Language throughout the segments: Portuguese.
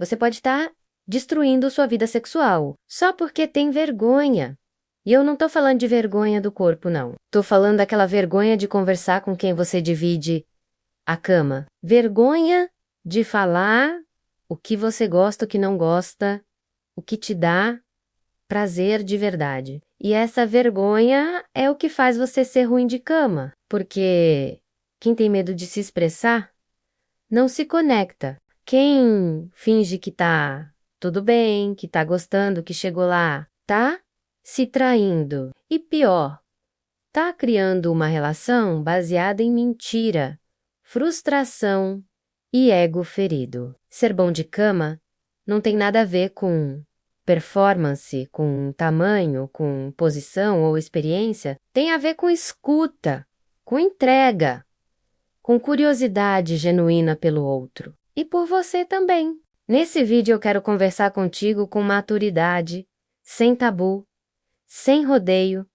Você pode estar destruindo sua vida sexual só porque tem vergonha. E eu não tô falando de vergonha do corpo, não. Tô falando daquela vergonha de conversar com quem você divide a cama. Vergonha de falar o que você gosta, o que não gosta, o que te dá prazer de verdade. E essa vergonha é o que faz você ser ruim de cama, porque quem tem medo de se expressar não se conecta. Quem finge que tá tudo bem, que tá gostando, que chegou lá, tá se traindo. E pior, tá criando uma relação baseada em mentira, frustração e ego ferido. Ser bom de cama não tem nada a ver com performance, com tamanho, com posição ou experiência. Tem a ver com escuta, com entrega, com curiosidade genuína pelo outro. E por você também. Nesse vídeo eu quero conversar contigo com maturidade, sem tabu, sem rodeio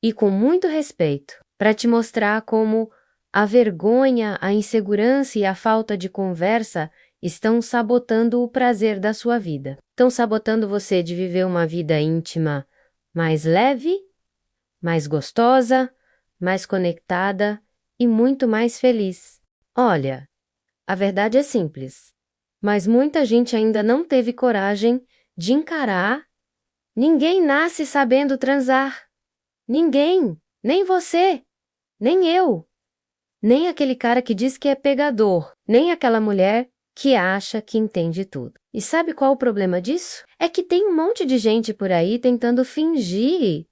e com muito respeito, para te mostrar como a vergonha, a insegurança e a falta de conversa estão sabotando o prazer da sua vida. Estão sabotando você de viver uma vida íntima mais leve, mais gostosa, mais conectada e muito mais feliz. Olha, a verdade é simples, mas muita gente ainda não teve coragem de encarar. Ninguém nasce sabendo transar. Ninguém, nem você, nem eu, nem aquele cara que diz que é pegador, nem aquela mulher que acha que entende tudo. E sabe qual o problema disso? É que tem um monte de gente por aí tentando fingir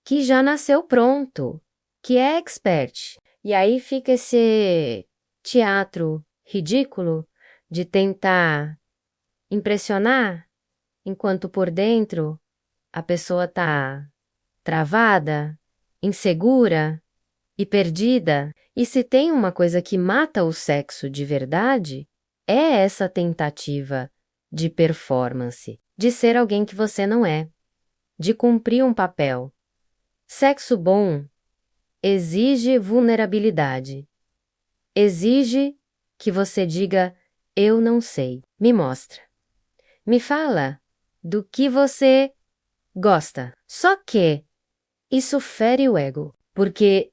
que já nasceu pronto, que é expert. E aí fica esse teatro ridículo de tentar impressionar, enquanto por dentro a pessoa tá travada, insegura e perdida. E se tem uma coisa que mata o sexo de verdade, é essa tentativa de performance, de ser alguém que você não é, de cumprir um papel. Sexo bom exige vulnerabilidade. Exige que você diga: eu não sei. Me mostra. Me fala do que você gosta. Só que isso fere o ego, porque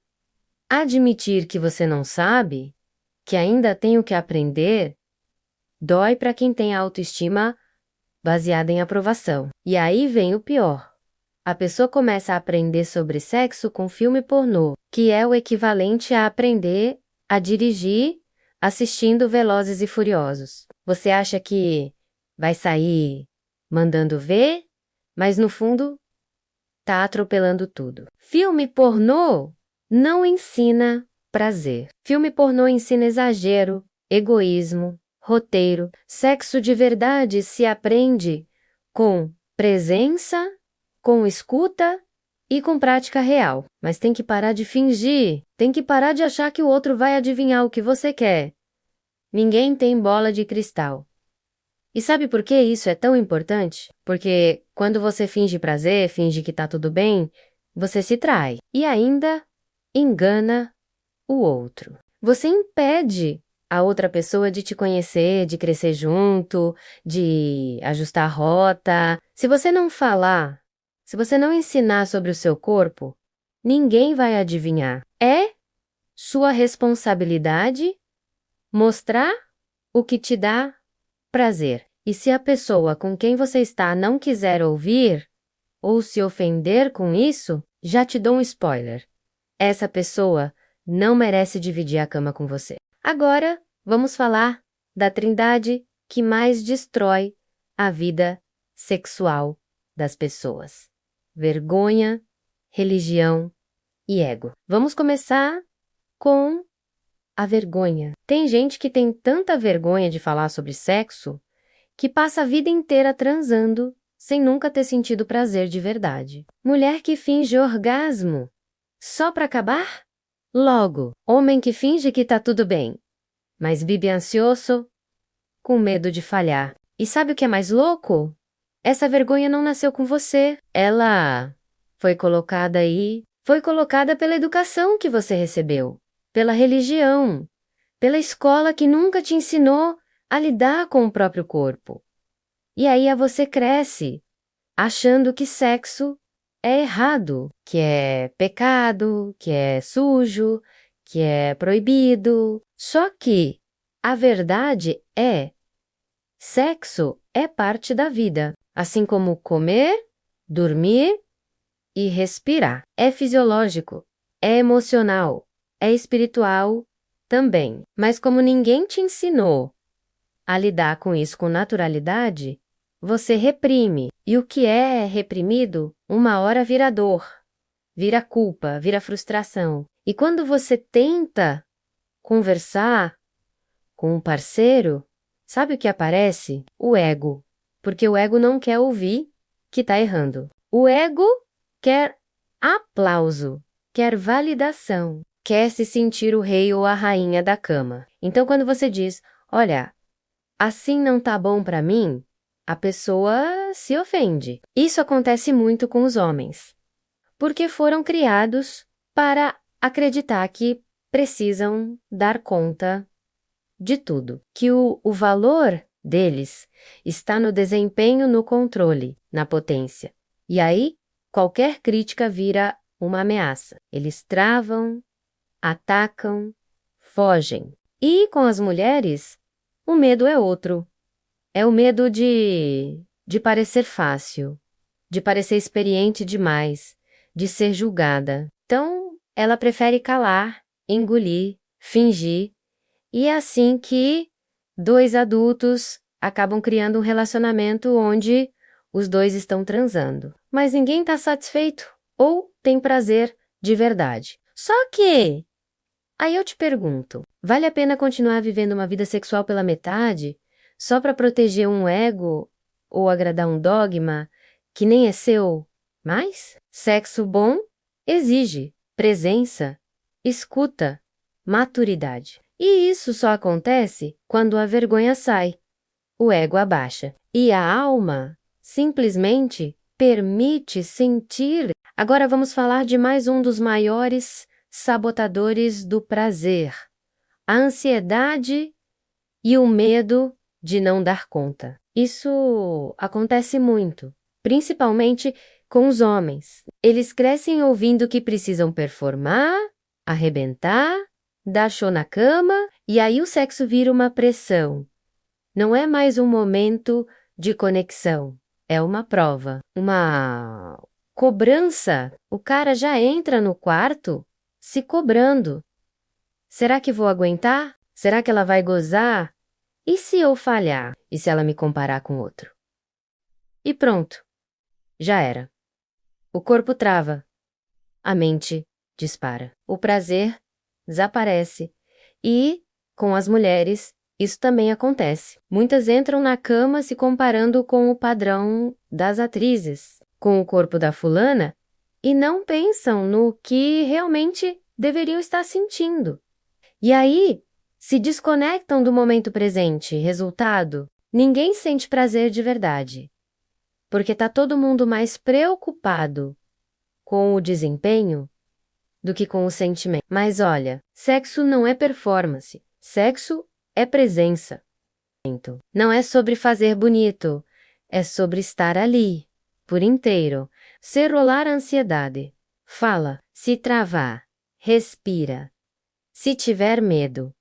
admitir que você não sabe, que ainda tem o que aprender, dói para quem tem autoestima baseada em aprovação. E aí vem o pior. A pessoa começa a aprender sobre sexo com filme pornô, que é o equivalente a aprender a dirigir assistindo Velozes e Furiosos. Você acha que vai sair mandando ver, mas no fundo tá atropelando tudo. Filme pornô não ensina prazer. Filme pornô ensina exagero, egoísmo, roteiro. Sexo de verdade se aprende com presença, com escuta e com prática real. Mas tem que parar de fingir, tem que parar de achar que o outro vai adivinhar o que você quer. Ninguém tem bola de cristal. E sabe por que isso é tão importante? Porque quando você finge prazer, finge que tá tudo bem, você se trai e ainda engana o outro. Você impede a outra pessoa de te conhecer, de crescer junto, de ajustar a rota. Se você não falar, se você não ensinar sobre o seu corpo, ninguém vai adivinhar. É sua responsabilidade mostrar o que te dá prazer. E se a pessoa com quem você está não quiser ouvir ou se ofender com isso, já te dou um spoiler. Essa pessoa não merece dividir a cama com você. Agora, vamos falar da trindade que mais destrói a vida sexual das pessoas: vergonha, religião e ego. Vamos começar com a vergonha. Tem gente que tem tanta vergonha de falar sobre sexo que passa a vida inteira transando sem nunca ter sentido prazer de verdade. Mulher que finge orgasmo só para acabar? Logo, homem que finge que tá tudo bem, mas vive ansioso, com medo de falhar. E sabe o que é mais louco? Essa vergonha não nasceu com você. Ela foi colocada aí, foi colocada pela educação que você recebeu, pela religião, pela escola que nunca te ensinou a lidar com o próprio corpo. E aí você cresce achando que sexo é errado, que é pecado, que é sujo, que é proibido. Só que a verdade é, sexo é parte da vida, assim como comer, dormir e respirar. É fisiológico, é emocional, é espiritual também. Mas como ninguém te ensinou a lidar com isso com naturalidade, você reprime. E o que é reprimido, uma hora vira dor, vira culpa, vira frustração. E quando você tenta conversar com um parceiro, sabe o que aparece? O ego. Porque o ego não quer ouvir que tá errando. O ego quer aplauso, quer validação, quer se sentir o rei ou a rainha da cama. Então, quando você diz, olha, assim não tá bom pra mim, a pessoa se ofende. Isso acontece muito com os homens, porque foram criados para acreditar que precisam dar conta de tudo, que o valor deles está no desempenho, no controle, na potência. E aí, qualquer crítica vira uma ameaça. Eles travam, atacam, fogem. E com as mulheres, o medo é outro. É o medo de parecer fácil, de parecer experiente demais, de ser julgada. Então, ela prefere calar, engolir, fingir, e é assim que dois adultos acabam criando um relacionamento onde os dois estão transando. Mas ninguém está satisfeito ou tem prazer de verdade. Só que, aí eu te pergunto, vale a pena continuar vivendo uma vida sexual pela metade só para proteger um ego ou agradar um dogma que nem é seu? Mas sexo bom exige presença, escuta, maturidade. E isso só acontece quando a vergonha sai, o ego abaixa e a alma simplesmente permite sentir. Agora vamos falar de mais um dos maiores sabotadores do prazer: a ansiedade e o medo de não dar conta. Isso acontece muito, principalmente com os homens. Eles crescem ouvindo que precisam performar, arrebentar, dar show na cama, e aí o sexo vira uma pressão. Não é mais um momento de conexão, é uma prova, uma cobrança. O cara já entra no quarto se cobrando. Será que vou aguentar? Será que ela vai gozar? E se eu falhar? E se ela me comparar com outro? E pronto, já era. O corpo trava, a mente dispara. O prazer desaparece. E, com as mulheres, isso também acontece. Muitas entram na cama se comparando com o padrão das atrizes, com o corpo da fulana, e não pensam no que realmente deveriam estar sentindo. E aí, se desconectam do momento presente. Resultado: ninguém sente prazer de verdade, porque tá todo mundo mais preocupado com o desempenho do que com o sentimento. Mas olha, sexo não é performance, sexo é presença. Não é sobre fazer bonito, é sobre estar ali, por inteiro, sem rolar a ansiedade. Fala, se travar, respira. Se tiver medo,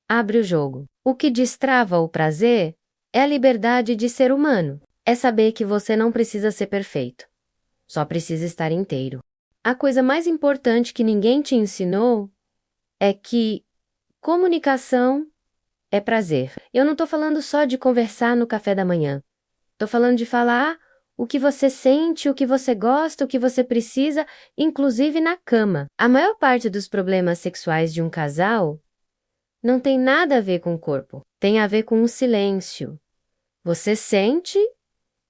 abre o jogo. O que destrava o prazer é a liberdade de ser humano. É saber que você não precisa ser perfeito, só precisa estar inteiro. A coisa mais importante que ninguém te ensinou é que comunicação é prazer. Eu não tô falando só de conversar no café da manhã. Tô falando de falar o que você sente, o que você gosta, o que você precisa, inclusive na cama. A maior parte dos problemas sexuais de um casal não tem nada a ver com o corpo. Tem a ver com o silêncio. Você sente,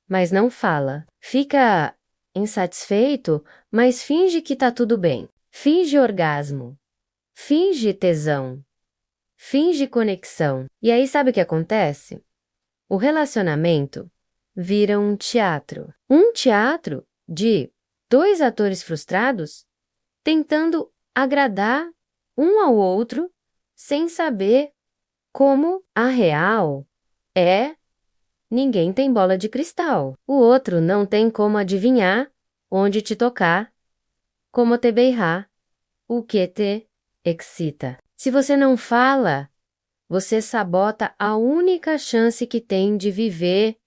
mas não fala. Fica insatisfeito, mas finge que tá tudo bem. Finge orgasmo. Finge tesão. Finge conexão. E aí sabe o que acontece? O relacionamento vira um teatro. Um teatro de dois atores frustrados tentando agradar um ao outro sem saber como a real é Ninguém tem bola de cristal. O outro não tem como adivinhar onde te tocar, como te beijar, o que te excita. Se você não fala, você sabota a única chance que tem de viver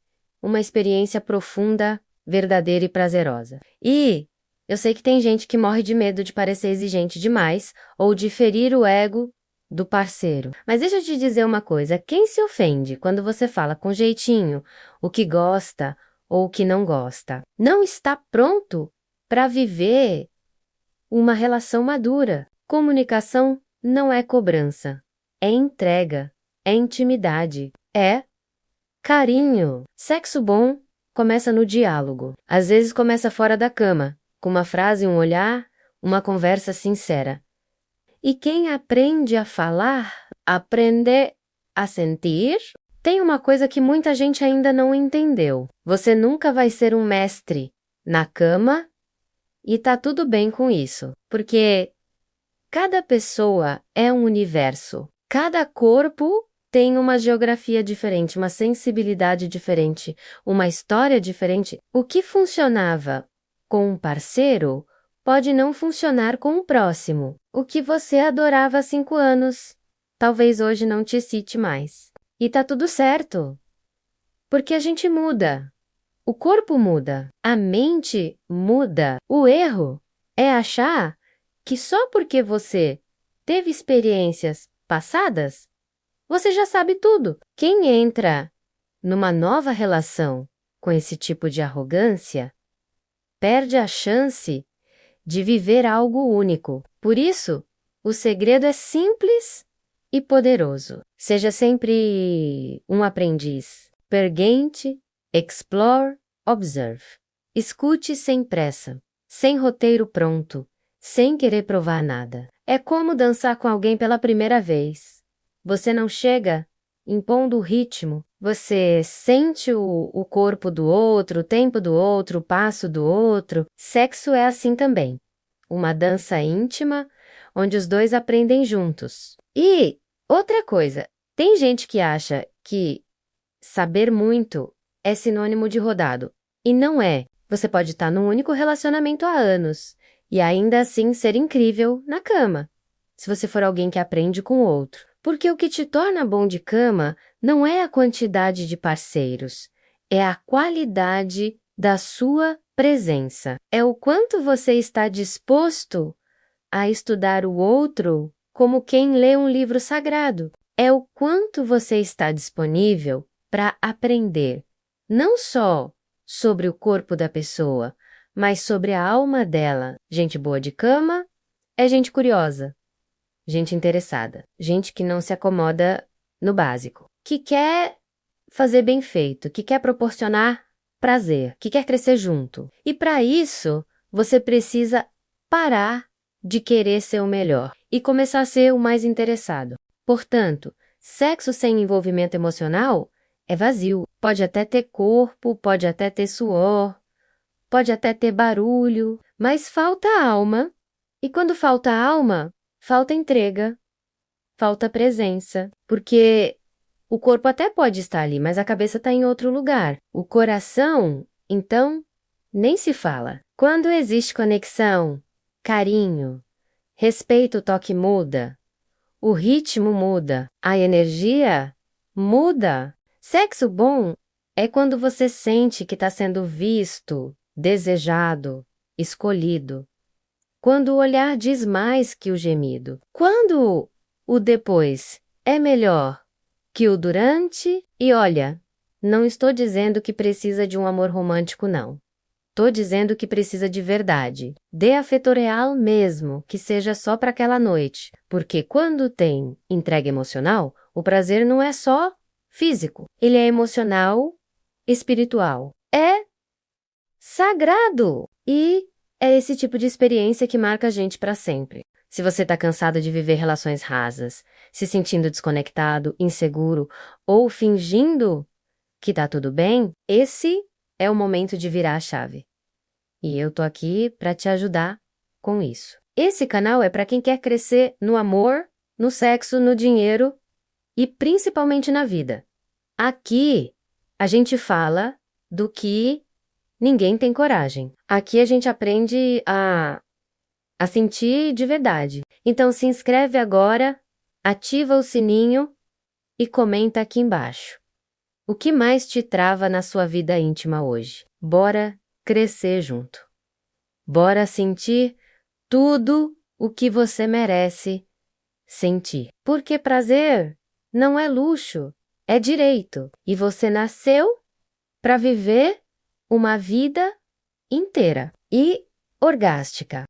uma experiência profunda, verdadeira e prazerosa. E eu sei que tem gente que morre de medo de parecer exigente demais ou de ferir o ego do parceiro. Mas deixa eu te dizer uma coisa, quem se ofende quando você fala com jeitinho o que gosta ou o que não gosta, não está pronto para viver uma relação madura. Comunicação não é cobrança, é entrega, é intimidade, é carinho. Sexo bom começa no diálogo. Às vezes começa fora da cama, com uma frase, um olhar, uma conversa sincera. E quem aprende a falar, aprende a sentir. Tem uma coisa que muita gente ainda não entendeu. Você nunca vai ser um mestre na cama e tá tudo bem com isso, porque cada pessoa é um universo. Cada corpo tem uma geografia diferente, uma sensibilidade diferente, uma história diferente. O que funcionava com um parceiro pode não funcionar com o próximo. O que você adorava há 5 anos, talvez hoje não te excite mais. E tá tudo certo, porque a gente muda. O corpo muda, a mente muda. O erro é achar que só porque você teve experiências passadas, você já sabe tudo. Quem entra numa nova relação com esse tipo de arrogância, perde a chance de viver algo único. Por isso, o segredo é simples e poderoso. Seja sempre um aprendiz. Perguente, explore, observe. Escute sem pressa, sem roteiro pronto, sem querer provar nada. É como dançar com alguém pela primeira vez. Você não chega impondo o ritmo, você sente o corpo do outro, o tempo do outro, o passo do outro. Sexo é assim também. Uma dança íntima, onde os dois aprendem juntos. E outra coisa, tem gente que acha que saber muito é sinônimo de rodado. E não é. Você pode estar num único relacionamento há anos e ainda assim ser incrível na cama, se você for alguém que aprende com o outro. Porque o que te torna bom de cama não é a quantidade de parceiros, é a qualidade da sua presença. É o quanto você está disposto a estudar o outro como quem lê um livro sagrado. É o quanto você está disponível para aprender, não só sobre o corpo da pessoa, mas sobre a alma dela. Gente boa de cama é gente curiosa, gente interessada, gente que não se acomoda no básico, que quer fazer bem feito, que quer proporcionar prazer, que quer crescer junto. E para isso, você precisa parar de querer ser o melhor e começar a ser o mais interessado. Portanto, sexo sem envolvimento emocional é vazio. Pode até ter corpo, pode até ter suor, pode até ter barulho, mas falta alma. E quando falta alma, falta entrega, falta presença, porque o corpo até pode estar ali, mas a cabeça está em outro lugar. O coração, então, nem se fala. Quando existe conexão, carinho, respeito, o toque muda, o ritmo muda, a energia muda. Sexo bom é quando você sente que está sendo visto, desejado, escolhido. Quando o olhar diz mais que o gemido. Quando o depois é melhor que o durante. E olha, não estou dizendo que precisa de um amor romântico, não. Estou dizendo que precisa de verdade. De afeto real mesmo, que seja só para aquela noite. Porque quando tem entrega emocional, o prazer não é só físico. Ele é emocional, espiritual. É sagrado. E é esse tipo de experiência que marca a gente para sempre. Se você está cansado de viver relações rasas, se sentindo desconectado, inseguro ou fingindo que tá tudo bem, esse é o momento de virar a chave. E eu tô aqui para te ajudar com isso. Esse canal é para quem quer crescer no amor, no sexo, no dinheiro e principalmente na vida. Aqui A gente fala do que ninguém tem coragem. Aqui a gente aprende a sentir de verdade. Então se inscreve agora, ativa o sininho e comenta aqui embaixo. O que mais te trava na sua vida íntima hoje? Bora crescer junto. Bora sentir tudo o que você merece sentir. Porque prazer não é luxo, é direito. E você nasceu para viver uma vida inteira e orgástica.